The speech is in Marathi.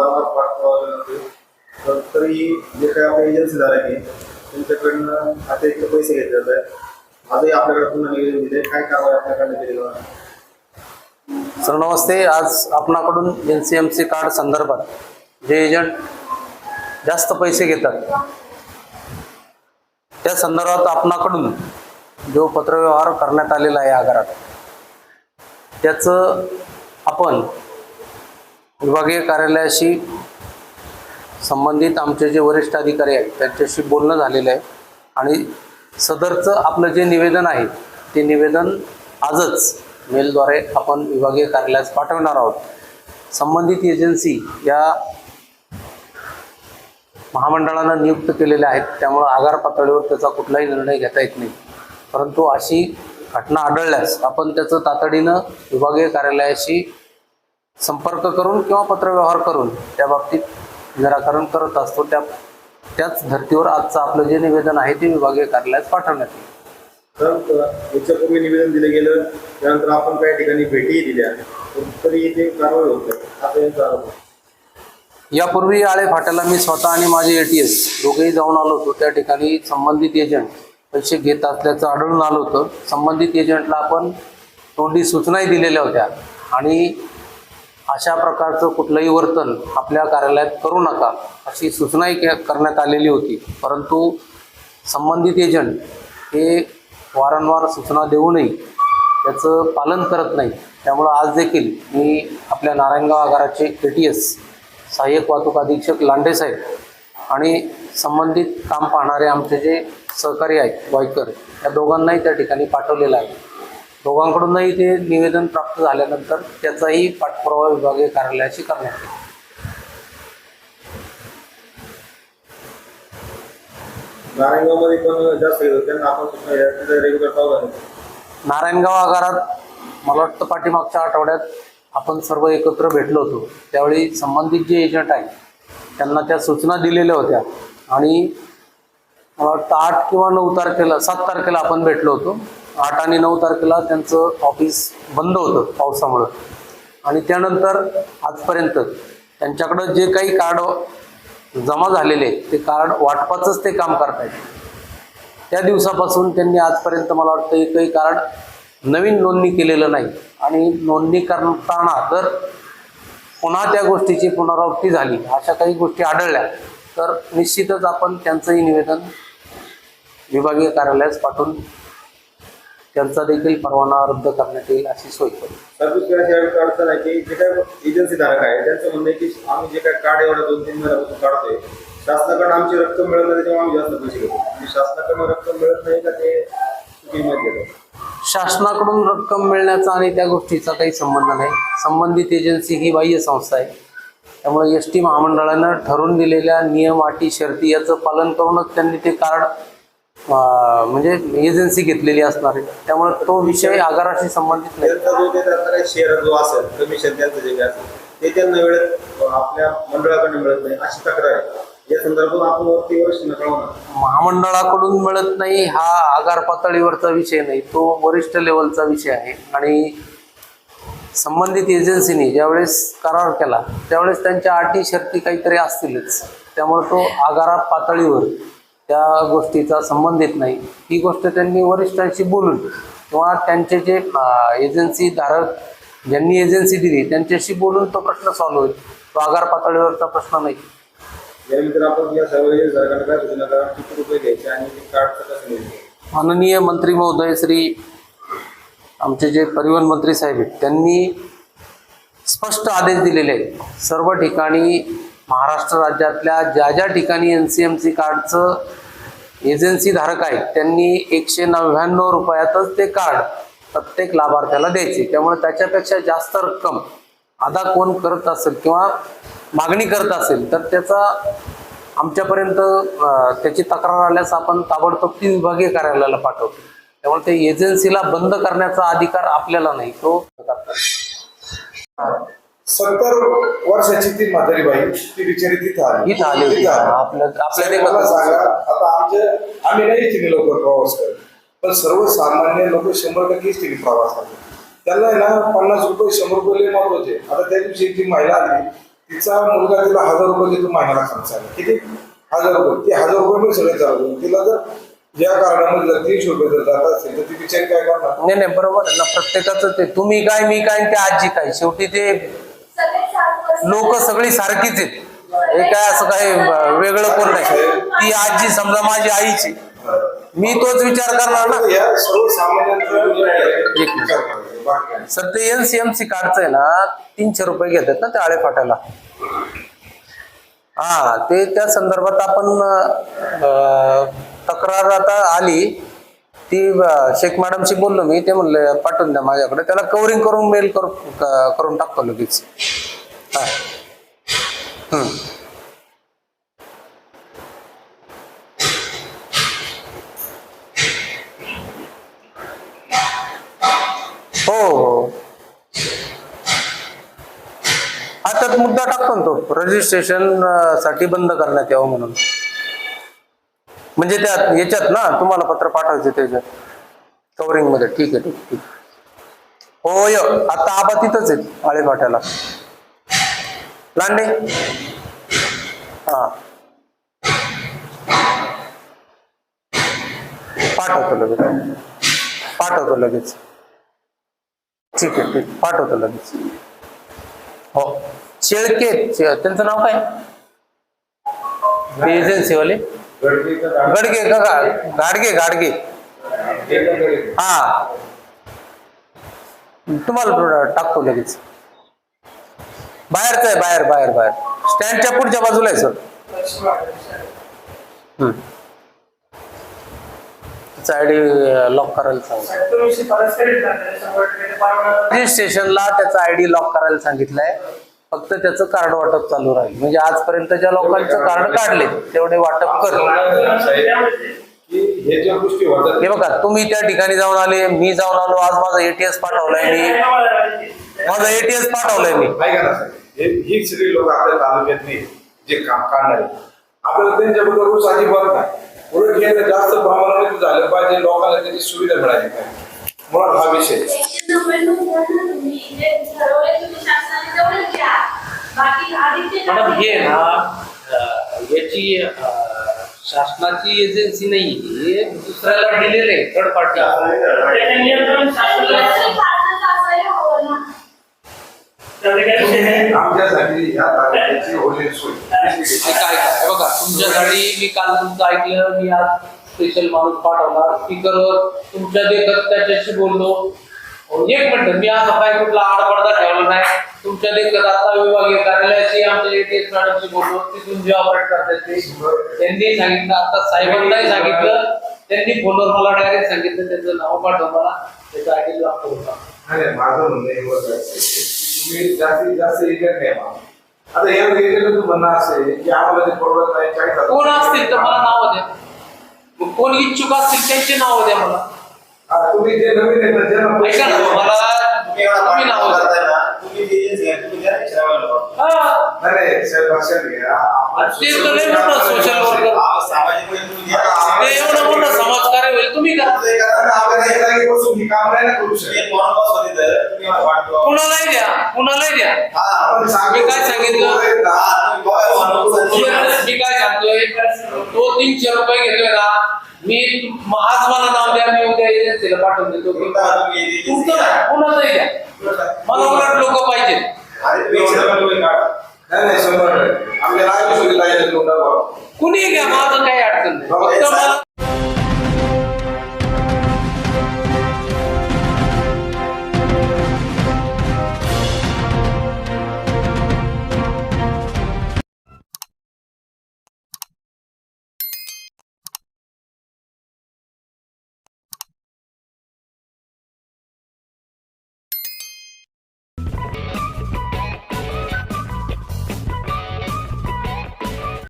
वारंवार पाठपुरावा करतोय. तरी जे काही आपले एजन्सीधारक आहे त्यांच्याकडनं अतिरिक्त पैसे घेतले जात आहेत. आजही आपल्याकडे पुन्हा निवेदन दिले, काय कारवाई आपल्याकडनं केली जाणार? सर नमस्ते. आज आपणाकडून NCMC कार्ड संदर्भात जे एजंट जास्त पैसे घेतात त्या संदर्भात आपणाकडून जो पत्रव्यवहार करण्यात आलेला आहे आगारात, त्याचं आपण विभागीय कार्यालयाशी संबंधित आमचे जे वरिष्ठ अधिकारी आहेत त्यांच्याशी बोलणं झालेलं आहे आणि सदरचं आपलं जे निवेदन आहे ते निवेदन आजच मेलद्वारे आपण विभागीय कार्यालयास पाठवणार आहोत. संबंधित एजन्सी या महामंडळानं नियुक्त केलेल्या आहेत, त्यामुळं आगार पातळीवर त्याचा कुठलाही निर्णय घेता येत नाही. परंतु अशी घटना आढळल्यास आपण त्याचं तातडीनं विभागीय कार्यालयाशी संपर्क करून किंवा पत्रव्यवहार करून त्या बाबतीत निराकरण करत असतो. त्याच धर्तीवर आजचं आपलं जे निवेदन आहे ते विभागीय कार्यालयात पाठवण्यात येईल. तर याच्यापूर्वी निवेदन दिलं गेलं, त्यानंतर आपण काही ठिकाणी भेटीही दिल्या, तरी ते कारवाई होत नाही. आता यांचा आरोप आहे. यापूर्वी आळे फाट्याला मी स्वतः आणि माझे ATS दोघेही जाऊन आलो होतो. त्या ठिकाणी संबंधित एजंट पैसे घेत असल्याचं आढळून आलं होतं. संबंधित एजंटला आपण तोंडी सूचनाही दिलेल्या होत्या आणि अशा प्रकारचं कुठलंही वर्तन आपल्या कार्यालयात करू नका अशी सूचनाही करण्यात आलेली होती. परंतु संबंधित एजंट हे वारंवार सूचना देऊनही त्याचं पालन करत नाही. त्यामुळं आज देखील मी आपल्या नारायणगाव आगाराचे ATS सहाय्यक वाहतूक अधीक्षक लांडे साहेब आणि संबंधित काम पाहणारे आमचे जे सहकारी आहेत वायकर, या दोघांनाही त्या ठिकाणी पाठवलेलं आहे. दोघांकडूनही ते निवेदन प्राप्त झाल्यानंतर त्याचाही पाठपुरावा विभागीय कार्यालयाशी करण्यात येईल. नारायणगावमध्ये पण जास्त त्यांना आपण रेग्युलर पाहू. नारायणगाव आगारात मला वाटतं पाठीमागच्या आठवड्यात आपण सर्व एकत्र भेटलो होतो. त्यावेळी संबंधित जे एजंट आहेत त्यांना त्या सूचना दिलेल्या होत्या आणि मला वाटतं 8 किंवा 9 तारखेला 7 तारखेला आपण भेटलो होतो. 8 आणि 9 तारखेला त्यांचं ऑफिस बंद होतं पावसामुळं आणि त्यानंतर आजपर्यंत त्यांच्याकडं जे काही कार्ड जमा झालेले ते कार्ड वाटपाचंच ते काम करतायत. त्या दिवसापासून त्यांनी आजपर्यंत मला वाटतं एकही कार्ड नवीन नोंदणी केलेलं नाही आणि नोंदणी करताना जर पुन्हा त्या गोष्टीची पुनरावृत्ती झाली, अशा काही गोष्टी आढळल्या तर निश्चितच आपण त्यांचंही निवेदन विभागीय कार्यालयास पाठवून त्यांचा देखील परवाना रद्द करण्यात येईल अशी सोय करू. अडचण आहे की जे काही एजन्सी धारक आहे त्यांचं म्हणणं आहे की आम्ही जे काही कार्ड एवढं 2-3 महिन्यापासून काढतोय, शासनाकडून आमची रक्कम मिळत नाही, त्याच्यामुळे आम्ही जास्त पैसे घेतो. शासनाकडून रक्कम मिळत नाही का ते चुकीमध्ये घेतो? शासनाकडून रक्कम मिळण्याचा आणि त्या गोष्टीचा काही संबंध नाही. संबंधित एजन्सी ही बाह्य संस्था आहे, त्यामुळे ST महामंडळानं ठरवून दिलेल्या नियम, अटी, शर्ती याचं पालन करूनच त्यांनी ते कार्ड म्हणजे एजन्सी घेतलेली असणार आहे. त्यामुळे तो विषय आगाराशी संबंधित नाही. त्यांचा जो ते शेअर जो असेल, कमिशन त्यांचं जे काय असेल ते त्यांना वेळेत आपल्या मंडळाकडून मिळत नाही अशी तक्रार आहे. या संदर्भात आपण वरती वरिष्ठ कळवणार. महामंडळाकडून मिळत नाही हा आगार पातळीवरचा विषय नाही, तो वरिष्ठ लेवलचा विषय आहे आणि संबंधित एजन्सीने ज्यावेळेस करार केला त्यावेळेस त्यांच्या अटी शर्ती काहीतरी असतीलच. त्यामुळे तो आगार पातळीवर त्या गोष्टीचा संबंधित नाही. ही गोष्ट त्यांनी वरिष्ठांशी बोलून किंवा त्यांचे जे एजन्सी धारक ज्यांनी एजन्सी दिली त्यांच्याशी बोलून तो प्रश्न सॉल्व्ह होईल. तो आगार पातळीवरचा प्रश्न नाही. यानंतर आपण या सर्व सरकारला काय सूचना करा, किती रुपये घ्यायचे आणि ते कार्डचं कसं मिळतं? माननीय मंत्री महोदय श्री आमचे जे परिवहन मंत्री साहेब आहेत त्यांनी स्पष्ट आदेश दिलेले आहेत. सर्व ठिकाणी महाराष्ट्र राज्यातल्या ज्या ज्या ठिकाणी NCMC कार्डचं एजन्सी धारक आहेत त्यांनी 199 रुपयातच ते कार्ड प्रत्येक लाभार्थ्याला द्यायचे. त्यामुळे त्याच्यापेक्षा जास्त रक्कम अदा कोण करत असेल किंवा मागणी करत असेल तर त्याचा आमच्यापर्यंत त्याची तक्रार आल्यास आपण ताबडतोब ती विभागीय कार्यालयाला पाठवतो. त्यामुळे ते एजन्सीला बंद करण्याचा अधिकार आपल्याला नाही, तो 70 वर्षाची ती म्हातारी बाई ती बिचारी तिथं आली आपल्या सांगा. आता आम्ही नाही तिने लवकर प्रवास करत, पण सर्वसामान्य लोक 100% तिने प्रवास करतात. त्यांना आहे ना 50 रुपये 100 रुपये महत्वाचे. आता त्या दिवशी ती महिला आली, तिचा मुलगा तिला 1000 रुपये देतो महिन्याला खर्च आहे. किती? 1000 रुपये. ते 1000 रुपये पण सगळे चालू. तिला जर या कारणामध्ये जर 300 रुपये जर जात असेल तर ती बिचारी काय करणार? नाही नाही, बरोबर आहे ना. प्रत्येकाचं ते तुम्ही काय मी काय आणि ते आजी काय, शेवटी ते लोक सगळी सारखीच आहेत. हे काय असं काही वेगळं कोण नाही. ती आजी समजा माझी आईची, मी तोच विचार करणार ना. या सर्वसामान्यांचा विचार करायचा. बाकी काय. सर ते NCMC कार्डचं आहे ना, 300 रुपये घेतात ना ते आळे फाट्याला. हा, ते त्या संदर्भात आपण तक्रार आता आली ती शेख मॅडमशी बोललो मी. ते म्हणले पाठवून द्या माझ्याकडे, त्याला कव्हरिंग करून मेल करून टाकतो लगेच. हा. हो हो, आता मुद्दा टाकतो ना तो, रजिस्ट्रेशन साठी बंद करण्यात यावं म्हणून. म्हणजे त्या याच्यात ना तुम्हाला पत्र पाठवायचं त्याच्यात कव्हरिंग मध्ये. ठीक आहे ठीक आहे. हो य आता आबा तिथंच आहेत आळे फाट्याला लांडे. हा, पाठवतो लगेच. ठीक आहे ठीक, पाठवतो लगेच. हो, शेळके त्यांचं नाव काय? एजन्सीवाले गडगे का गाडगे. हा, तुम्हाला टाकतो लगेच. बाहेरच आहे, बाहेर स्टँडच्या पुढच्या बाजूला आहे सर. आयडी लॉक करायला सांगितलं. रजिस्ट्रेशनला त्याचा आयडी लॉक करायला सांगितलंय. फक्त त्याचं कार्ड वाटप चालू राहील. म्हणजे आजपर्यंत ज्या लोकांचं कार्ड काढले तेवढे वाटप कर. हे बघा, तुम्ही त्या ठिकाणी जाऊन आले, मी जाऊन आलो. आज माझा ATS पाठवलाय मी. ऐका ना साहेब, ही सगळी लोक आपल्या तालुक्यातली जे काम काढणारे, आपल्याला त्यांच्याबद्दल रोज अजिबात नाही. उलट हे जास्त प्रमाणामध्ये झालं पाहिजे, लोकांना त्याची सुविधा मिळाली पाहिजे. मुळात हा विषय. मॅडम हे ना याची शासनाची एजन्सी नाही, दुसऱ्याला दिलेले आहे, थर्ड पार्टी. आमच्यासाठी या तालुक्याची होईल सोय. काय बघा, तुमच्यासाठी मी काल तुमचं ऐकलं. मी आज स्पेशल माणूस पाठवला स्पीकरवर, तुमच्या देखत त्याच्याशी बोललो. 1 मिनिट, मी आज काय कुठला आडपडदा ठेवला नाही. तुमच्या देखत आता विभागीय कार्यालयाशी आमच्या ATS मॅडमशी बोललो. तिथून जे ऑपरेट करतात ते त्यांनी सांगितलं. आता साहेबांनाही सांगितलं, त्यांनी फोनवर मला डायरेक्ट सांगितलं त्याचं नाव पाठव, मला त्याचा आयडी लॉक करून टाक. नाही, माझं म्हणणं एवढंच आहे, तुम्ही जास्तीत जास्त एजंट नाही. आता या एजंट म्हणणं असेल की आम्हाला ते परवडत नाही, 40,000 कोण असतील तर मला नाव द्या. मग कोण इच्छुक असतील त्यांची नाव द्या मला. आता तुम्ही जे नवीन आहेत ना, ज्यांना पैसे ऐका ना, मला तुम्ही नाव द्या. नाही साहेब, लक्षात घ्या. ते तर लय मोठं सोशल वर्कर, ते एवढं मोठं समाजकार्य होईल. तुम्ही करा, काम नाही ना करू शकत. कुणालाही द्या. मी काय सांगितलं, मी काय सांगतोय, तो 300 रुपये घेतोय ना. मी आज मला नाव द्या, मी उद्या एजन्सीला पाठवून देतो. तुमचं नाही, कुणाचंही द्या. मला